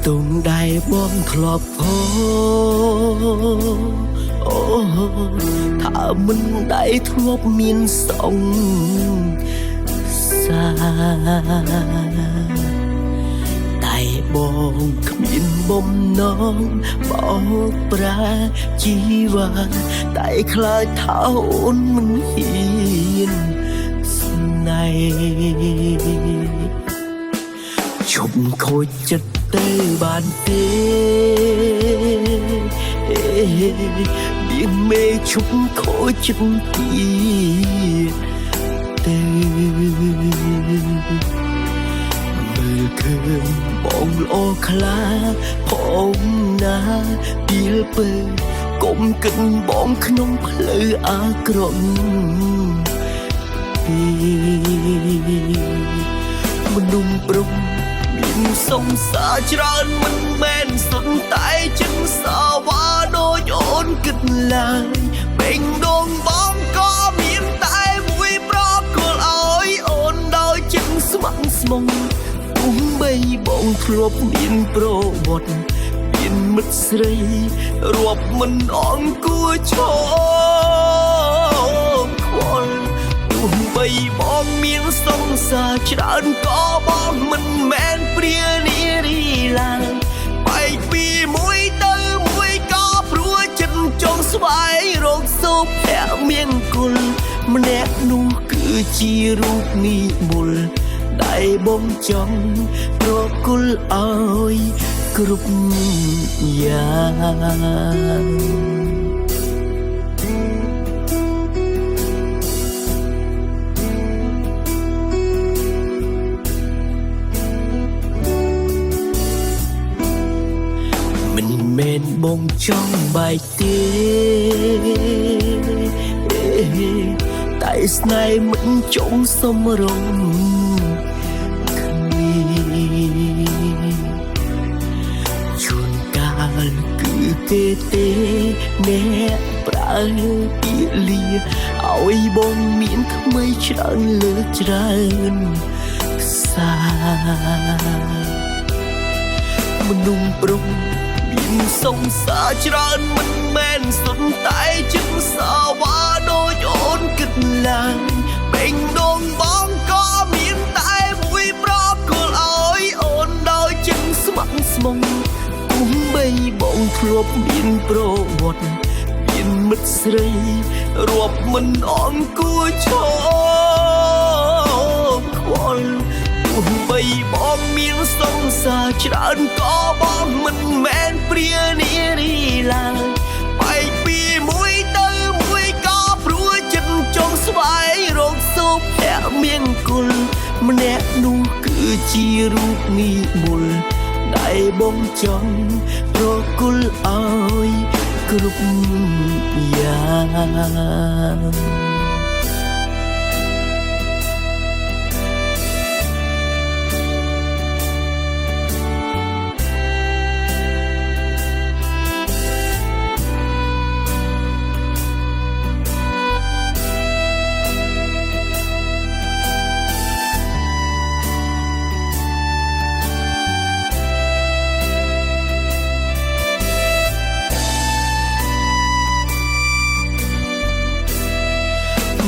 ទងដែរបងធ្លាប់ផអូថាមិនដែរធ្លាប់មានសងសាតែបងគ្មានបំណងបោកប្រាជីវ៉ាតែខ្លាចថាអូនមិនហ៊ានស្នេហ៍ជុំខូចចិត្តទៅបានទេមានមេជុំខូចចិត្តទៀតទៅមើលឃើញបងល្អខ្លាផងណាពីលពើកុំគិតបងក្នុងផ្លូវអាក្រក់មនុស្សប្រុសមានសង្សារច្រើនមិនមែនសុទ្ធតែចិនសាវ៉ាដូចអូនគិតឡើយពេញដងបងក៏មានតែមួយប្រគល់ឲ្យអូនដោយចិនស្ម័គ្រស្មងគុំបីបងធ្លាប់មានប្រវត្តិមានមិត្តស្រីរាប់មិនអង្គួរឈរខ្វល់ទោះបីបងមានសង្សារច្រើនក៏បងមិនមែនព្រានារីឡើយបែកពីមួយទៅមួយក៏ព្រោះចិត្តចង់ស្វែងរកសុភមង្គលម្នាក់នោះគឺជារូបនិមលដែលបងចង់ប្រគល់ឲ្យគ្រប់យ៉ាងមិនមែនបងចង់បែកទេតែស្នេហ៍មិនចង់សំរងជួនកាលគឺគេទេអ្នកប្រើពីលាឲ្យបងមានថ្មីច្រើនលើច្រើនខ្សាមនុស្សប្រុសមានសង្សារច្រើនមិនមែនសុទ្ធតែចិនសាវ៉ាដូចអូនគិតឡើយពេញដងបងក៏មានតែមួយប្រគល់ឲ្យអូនដោយចិនស្ម័គ្រស្មងគុំបីបងធ្លាប់មានប្រវត្តិមានមិត្តស្រីរាប់មិនអង្គួរឈរខ្វល់ទោះបីបងមានសង្សារច្រើនក៏បងមិនមែនព្រានារីឡើយបែកពីមួយទៅមួយក៏ព្រោះចិត្តចង់ស្វែងរកសុភមង្គលម្នាក់នោះគឺជារូបនិមលដែលបងចង់ប្រគល់ឲ្យគ្រប់យ៉ាង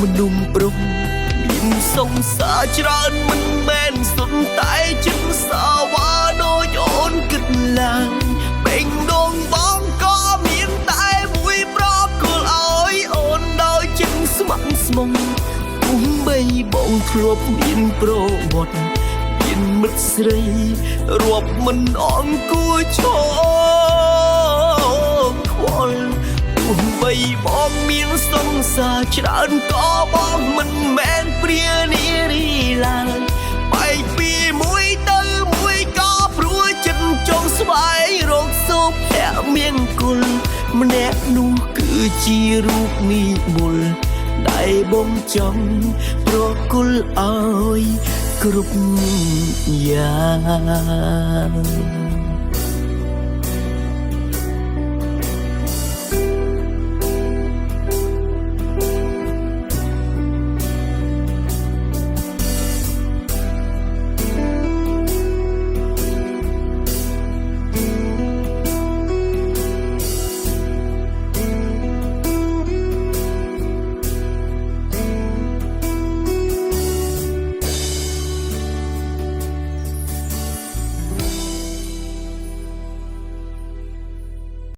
មនុស្សប្រុសមានសង្សារច្រើនមិនមែនសុទ្ធតែចិនសាវ៉ាដូចអូនគិតឡើយពេញដងបងក៏មានតែមួយប្រគល់ឲ្យអូនដោយចិនស្ម័គ្រស្មងគុំបីបងធ្លាប់មានប្រវត្តិមានមិត្តស្រីរាប់មិនអង្គួរឈរខ្វល់ទោះបីបងមានសង្សារច្រើនក៏បងមិនមែនព្រានារីឡើយបែកពីមួយទៅមួយក៏ព្រោះចិត្តចង់ស្វែងរកសុភមង្គលម្នាក់នោះគឺជារូបនិមលដែលបងចង់ប្រគល់ឲ្យគ្រប់យ៉ាង